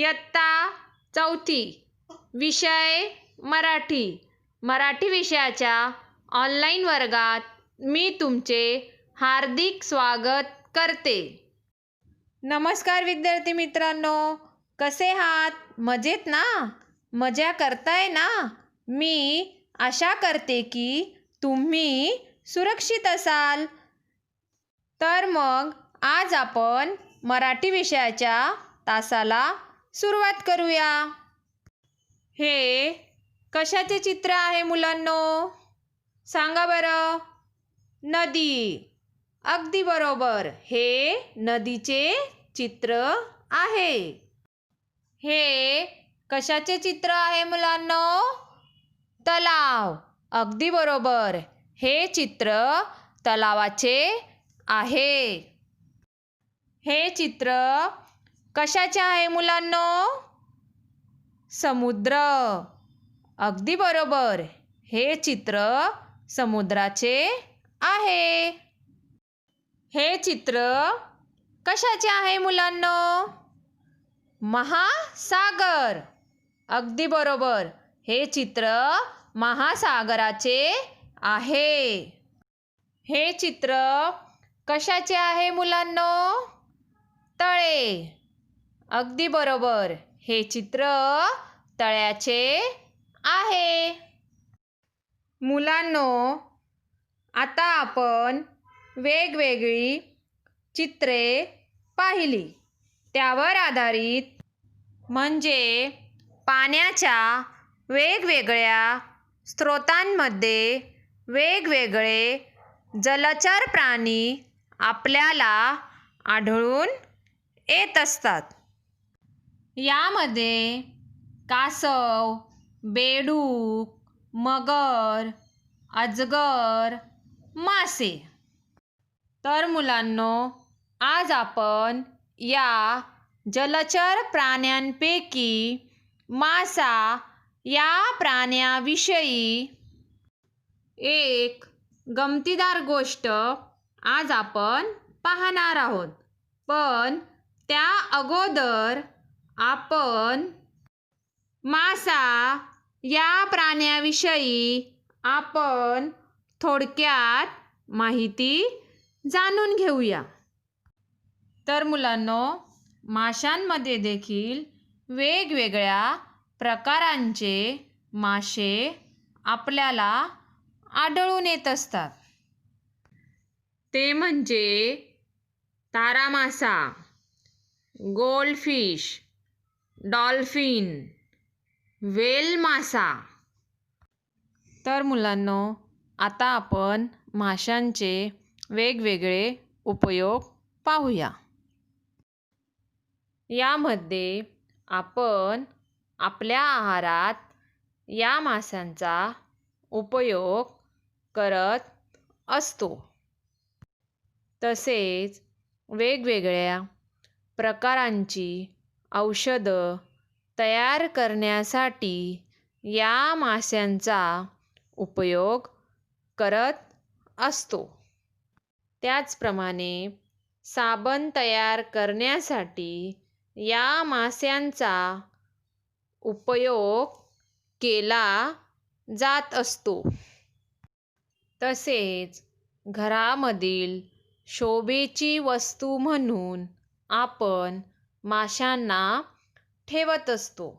इयत्ता 4थी, विषय मराठी. मराठी विषयाच्या ऑनलाईन वर्गात मी तुमचे हार्दिक स्वागत करते. नमस्कार विद्यार्थी मित्रांनो, कसे आहात? मजेत ना? मजा करताय ना? मी आशा करते की तुम्ही सुरक्षित असाल. तर मग आज आपण मराठी विषयाच्या तासाला सुरुवात करूया. हे कशाचे चित्र आहे मुलांनो? सांगा बरं. नदी. अगदी बरोबर, हे नदीचे चित्र आहे. हे कशाचे चित्र आहे मुलांनो? तलाव. अगदी बरोबर, हे चित्र तलावाचे आहे. हे चित्र कशाचे आहे मुलांनो? समुद्र. अगदी बरोबर, हे चित्र समुद्राचे आहे. हे चित्र कशाचे आहे मुलांनो? महासागर. अगदी बरोबर, हे चित्र महासागराचे आहे. हे चित्र कशाचे आहे मुलांनो? तळे. अगदी बरोबर, हे चित्र तळ्याचे आहे. मुलांनो, आता आपण वेगवेगळी चित्रे पाहिली. त्यावर आधारित म्हणजे पाण्याच्या वेगवेगळ्या स्रोतांमध्ये वेगवेगळे जलचर प्राणी आपल्याला आढळून येत असतात. यामध्ये कासव, बेडूक, मगर, अजगर, मासे. तर मुलांनो, आज आपण या जलचर प्राण्यांपैकी मासा या प्राण्याविषयी एक गमतीदार गोष्ट आज आपण पाहणार आहोत. पण त्या अगोदर आपण मासा या प्राण्याविषयी आपण थोडक्यात माहिती जाणून घेऊया. तर मुलांनो, माशांमध्ये देखील वेगवेगळ्या प्रकारांचे मासे आपल्याला आढळून येत असतात. ते म्हणजे तारामासा, गोल्डफिश, डॉल्फिन, व्हेल मासा. तर मुलांनो, आता आपण माशांचे वेगवेगळे उपयोग पाहूया. यामध्ये आपण आपल्या आहारात या माशांचा उपयोग करत असतो. तसेच वेगवेगळ्या प्रकारांची औषधं तयार करण्यासाठी या माशांचा उपयोग करत असतो. त्याचप्रमाणे साबण तयार करण्यासाठी या माशांचा उपयोग केला जात असतो. तसेच घरामधील शोभेची वस्तू म्हणून आपण माशांना ठेवत असतो.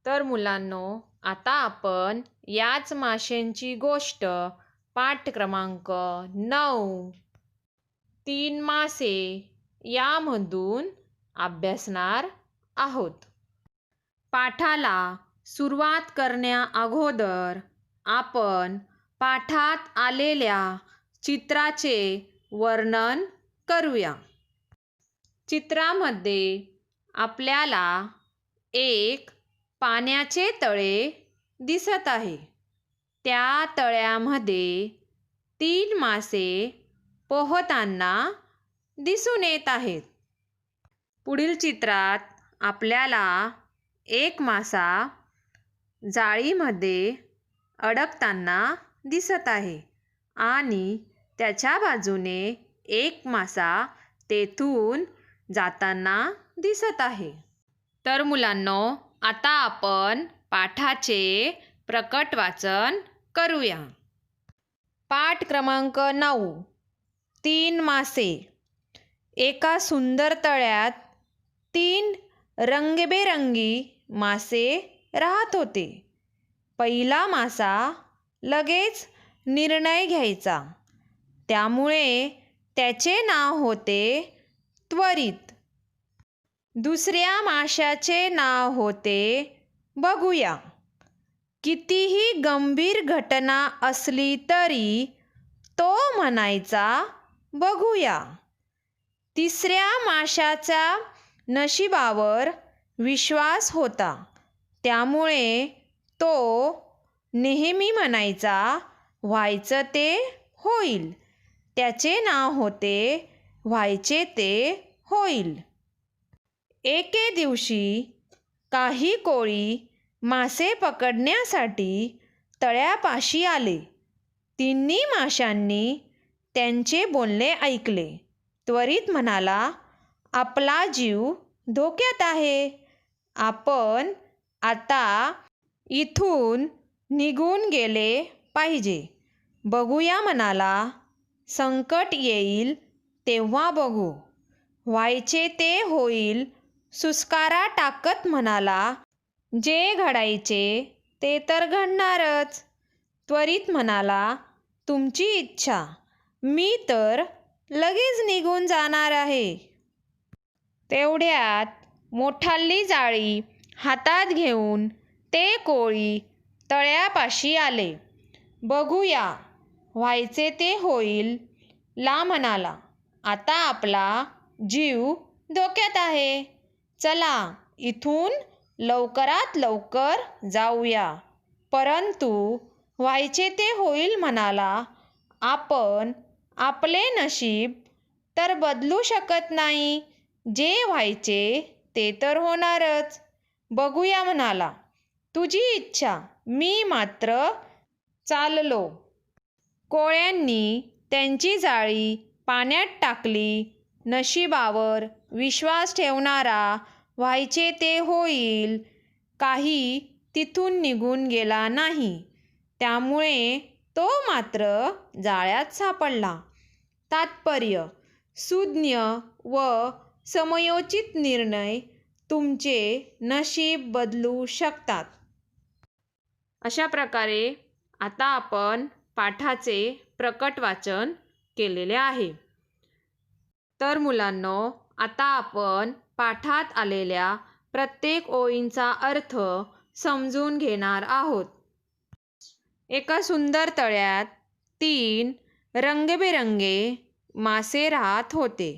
तर मुलांनो, आता आपण याच माशांची गोष्ट पाठ क्रमांक 9 3 मासे यामधून अभ्यासणार आहोत. पाठाला सुरुवात करण्या अगोदर आपण पाठात आलेल्या चित्राचे वर्णन करूया. चित्रामध्ये आपल्याला एक पाण्याचे तळे दिसत आहे. त्या तळ्यामध्ये 3 मासे पोहताना दिसून येत आहेत. पुढील चित्रात आपल्याला एक मासा जाळीमध्ये अडकताना दिसत आहे आणि त्याच्या बाजूने एक मासा तेथून जाताना दिसत आहे. तर मुलांनो, आता आपण पाठाचे प्रकट वाचन करूया. पाठ क्रमांक 9. 3 मासे. एका सुंदर तळ्यात 3 रंगीबेरंगी मासे राहत होते. पहिला मासा लगेच निर्णय घ्यायचा, त्यामुळे त्याचे नाव होते त्वरित. दुसऱ्या माशाचे नाव होते बघूया. कितीही गंभीर घटना असली तरी तो म्हणायचा बघूया. तिसऱ्या माशाचा नशिबावर विश्वास होता, त्यामुळे तो नेहमी म्हणायचा व्हायचं ते होईल. त्याचे नाव होते व्हायचे ते होईल. एके दिवशी काही कोळी मासे पकडण्यासाठी तळ्यापाशी आले. तिन्ही माशांनी त्यांचे बोलणे ऐकले. त्वरित म्हणाला, आपला जीव धोक्यात आहे. आपण आता इथून निघून गेले पाहिजे. बघूया म्हणाला, संकट येईल तेव्हा बघू. व्हायचे ते होईल सुस्कारा टाकत म्हणाला, जे घडायचे ते तर घडणारच. त्वरित म्हणाला, तुमची इच्छा, मी तर लगेच निघून जाणार आहे. तेवढ्यात मोठाली जाळी हातात घेऊन ते कोळी तळ्यापाशी आले. बघूया, व्हायचे ते होईल ला म्हणाला, आता आपला जीव धोक्यात आहे. चला इथून लवकरात लवकर जाऊया. परंतु व्हायचे ते होईल म्हणाला, आपण आपले नशीब तर बदलू शकत नाही. जे व्हायचे ते तर होणारच. बघूया म्हणाला, तुझी इच्छा, मी मात्र चाललो. कोळ्यांनी त्यांची जाळी पाण्यात टाकली. नशिबावर विश्वास ठेवणारा व्हायचे ते होईल काही तिथून निघून गेला नाही, त्यामुळे तो मात्र जाळ्यात सापडला. तात्पर्य: सुज्ञ व समयोचित निर्णय तुमचे नशीब बदलू शकतात. अशा प्रकारे आता आपण पाठाचे प्रकट वाचन केलेले आहे. तर मुलांनो, आता आपण पाठात आलेल्या प्रत्येक ओळींचा अर्थ समजून घेणार आहोत. एका सुंदर तळ्यात 3 रंगीबेरंगी मासे राहत होते.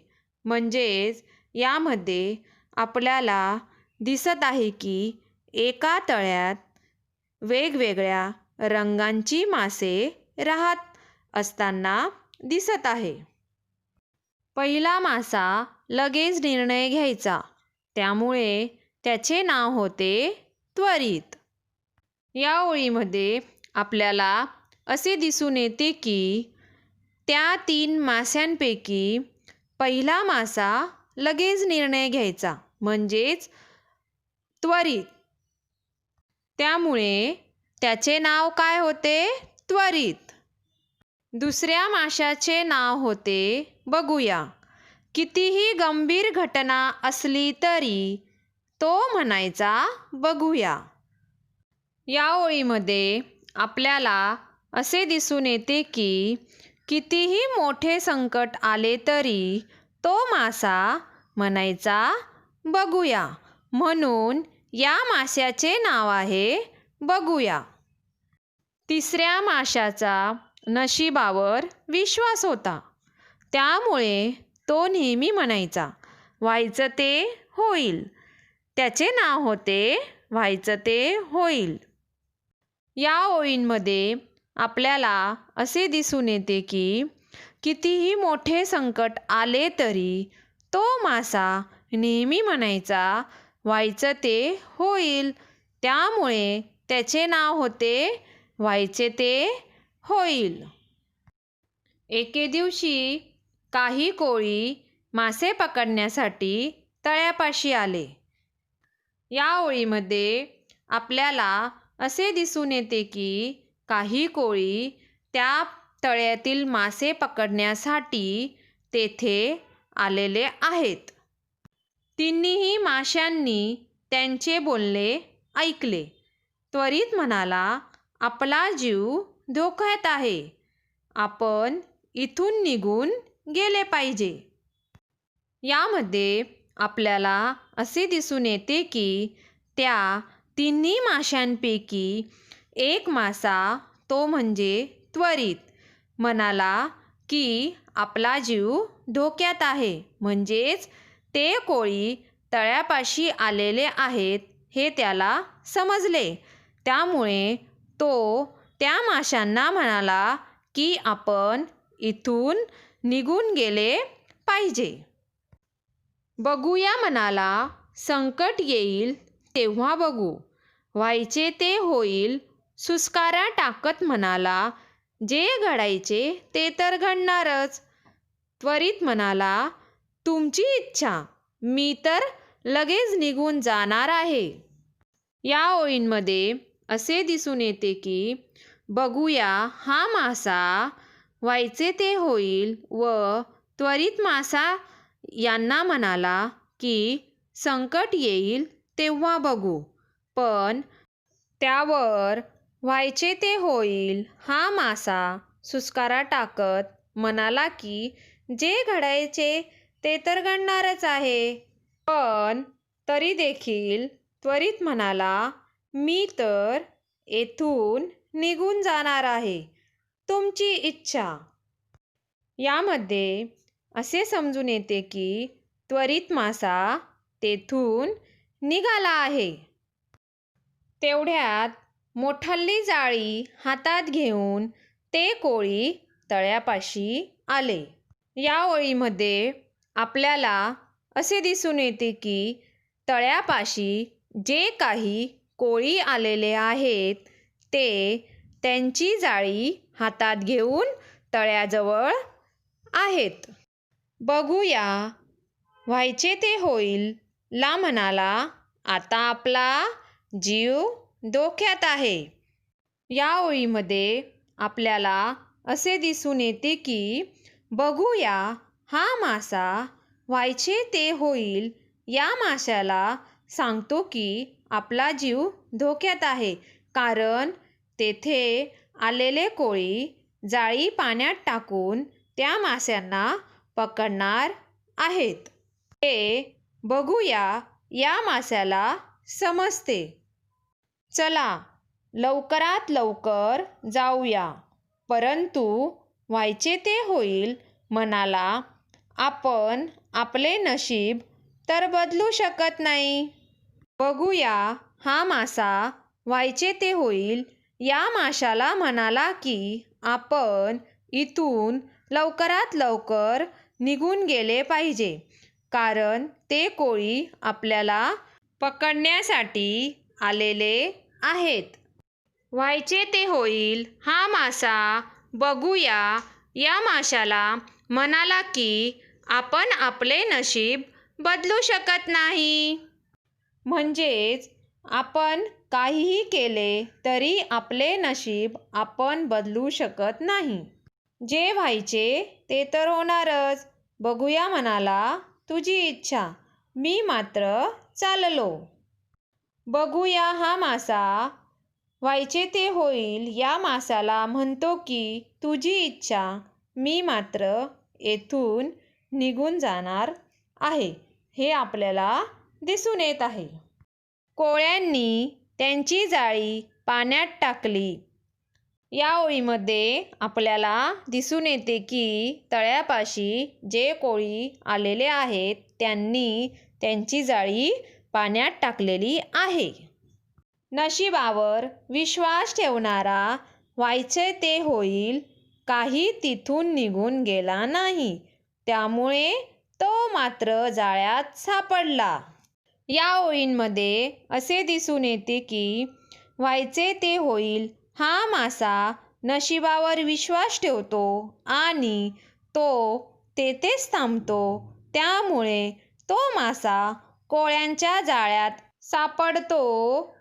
म्हणजेच यामध्ये आपल्याला दिसत आहे की एका तळ्यात वेगवेगळ्या रंगांची मासे राहत असताना दिसत आहे. पहिला मासा लगेच निर्णय घ्यायचा, त्यामुळे त्याचे नाव होते त्वरित. या ओळीमध्ये आपल्याला असे दिसून येते की त्या 3 माशांपैकी पहिला मासा लगेच निर्णय घ्यायचा, म्हणजेच त्वरित. त्यामुळे त्याचे नाव काय होते? त्वरित. दुसऱ्या माशाचे नाव होते बघूया. कितीही गंभीर घटना असली तरी तो म्हणायचा बघूया. या ओळीमध्ये आपल्याला असे दिसून येते की कितीही मोठे संकट आले तरी तो मासा म्हणायचा बघूया. म्हणून या माशाचे नाव आहे बघूया. तिसऱ्या माशाचा नशिबावर विश्वास होता, त्यामुळे तो नेहमी म्हणायचा व्हायचं ते होईल. त्याचे नाव होते व्हायचं ते होईल. या ओळींमध्ये आपल्याला असे दिसून येते की कितीही मोठे संकट आले तरी तो मासा नेहमी म्हणायचा व्हायचं ते होईल. त्यामुळे त्याचे नाव होते व्हायचे ते होईल. एके दिवशी काही कोळी मासे पकडण्यासाठी तळ्यापाशी आले. या ओळीमध्ये आपल्याला असे दिसून येते की काही कोळी त्या तळ्यातील मासे पकडण्यासाठी तेथे आलेले आहेत. तिन्ही माशांनी त्यांचे बोलणे ऐकले. त्वरित म्हणाला, आपला जीव धोक्यात आहे. आपण इथून निघून गेले पाहिजे. यामध्ये आपल्याला असे दिसून येते की त्या तिन्ही माशांपैकी एक मासा, तो म्हणजे त्वरित, म्हणाला की आपला जीव धोक्यात आहे. म्हणजेच ते कोळी तळ्यापाशी आलेले आहेत हे त्याला समजले. त्यामुळे तो त्या माशांना म्हणाला की आपण इथून निघून गेले पाहिजे. बघूया म्हणाला, संकट येईल तेव्हा बघू, व्हायचे ते होईल. सुस्कारा टाकत म्हणाला, जे घडायचे ते तर घडणारच. त्वरित म्हणाला, तुमची इच्छा, मी तर लगेच निघून जाणार आहे. या ओळींमध्ये असे दिसून येते की बघूया हा मासा व्हायचे ते होईल व त्वरित मासा यांना म्हणाला की संकट येईल तेव्हा बघू. पण त्यावर व्हायचे ते होईल हा मासा सुस्कारा टाकत म्हणाला की जे घडायचे ते तर घडणारच आहे. पण तरी देखील त्वरित म्हणाला, मी तर येथून निघून जाणार आहे. तुमची इच्छा. यामध्ये असे समजून येते की त्वरित मासा तेथून निघाला आहे. तेवढ्यात मोठाली जाळी हातात घेऊन ते कोळी तळ्यापाशी आले. या ओळीमध्ये आपल्याला असे दिसून येते की तळ्यापाशी जे काही कोळी आलेले आहेत ते त्यांची जाळी हातात घेऊन तळ्याजवळ आहेत. बघूया व्हायचे ते होईल ला म्हणाला, आता आपला जीव धोक्यात आहे. या ओळीमध्ये आपल्याला असे दिसून येते की बघूया हा मासा व्हायचे ते होईल या माशाला सांगतो की आपला जीव धोक्यात आहे, कारण तेथे आलेले कोळी जाळी पाण्यात टाकून त्या माशांना पकडणार आहेत. हे बघूया या माशाला समजते. चला लवकरात लवकर जाऊया. परंतु व्हायचे ते होईल म्हणाला, आपण आपले नशीब तर बदलू शकत नाही. बघूया हा मासा व्हायचे ते होईल या माशाला म्हणाला की आपण इथून लवकरात लवकर निघून गेले पाहिजे, कारण ते कोळी आपल्याला पकडण्यासाठी आलेले आहेत. व्हायचे ते होईल हा मासा बघूया या माशाला म्हणाला की आपण आपले नशीब बदलू शकत नाही. म्हणजेच आपण काहीही केले तरी आपले नशीब आपण बदलू शकत नाही. जे व्हायचे ते तर होणारच. बघूया म्हणाला, तुझी इच्छा, मी मात्र चाललो. बघूया हा मासा व्हायचे ते होईल या मासाला म्हणतो की तुझी इच्छा, मी मात्र येथून निघून जाणार आहे. हे आपल्याला दिसून येत आहे. कोळ्यांनी त्यांची जाळी पाण्यात टाकली. या ओळीमध्ये आपल्याला दिसून येते की तळ्यापाशी जे कोळी आलेले आहेत त्यांनी त्यांची जाळी पाण्यात टाकलेली आहे. नशिबावर विश्वास ठेवणारा व्हायचे ते होईल काही तिथून निघून गेला नाही, त्यामुळे तो मात्र जाळ्यात सापडला. या ओळींमध्ये असे दिसून येते की व्हायचे ते होईल हा मासा नशिबावर विश्वास ठेवतो आणि तो तेथेच थांबतो. त्यामुळे तो मासा कोळ्यांच्या जाळ्यात सापडतो.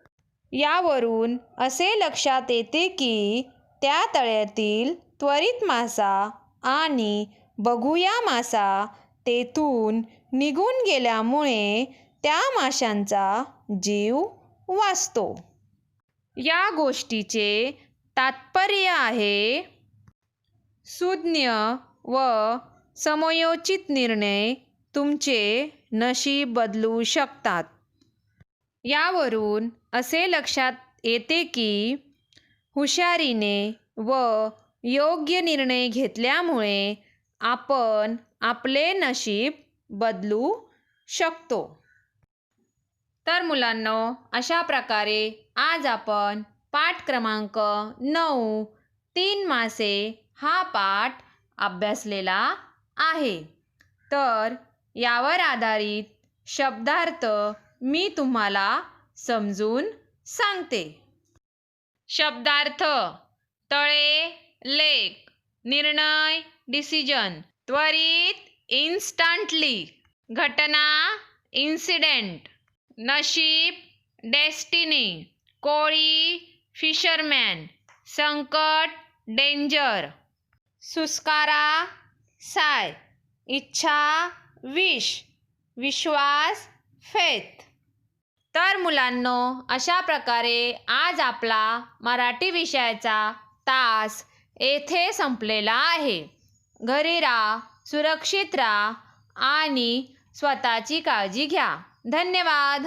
यावरून असे लक्षात येते की त्या तळ्यातील त्वरित मासा आणि बघूया मासा तेथून निघून गेल्यामुळे त्या माशांचा जीव वाचतो. या गोष्टीचे तात्पर्य आहे, सुज्ञ व समयोचित निर्णय तुमचे नशीब बदलू शकतात. यावरून असे लक्षात येते की हुशारीने व योग्य निर्णय घेतल्यामुळे आपण आपले नशीब बदलू शकतो. तर मुलांनो, अशा प्रकारे आज आपण पाठ क्रमांक 9 3 मासे हा पाठ अभ्यासलेला आहे. तर यावर आधारित शब्दार्थ मी तुम्हाला समजून सांगते. शब्दार्थ: तळे, लेक. निर्णय, डिसिजन. त्वरित, इन्स्टंटली. घटना, इन्सिडेंट. नशीब, डेस्टिनी. कोळी, फिशरमॅन. संकट, डेंजर. सुस्कारा, साय. इच्छा, विश. विश्वास, फेथ. तर मुलांनो, अशा प्रकारे आज आपला मराठी विषयाचा तास येथे संपलेला आहे. घरी राहा, सुरक्षित राहा आणि स्वतःची काळजी घ्या. धन्यवाद.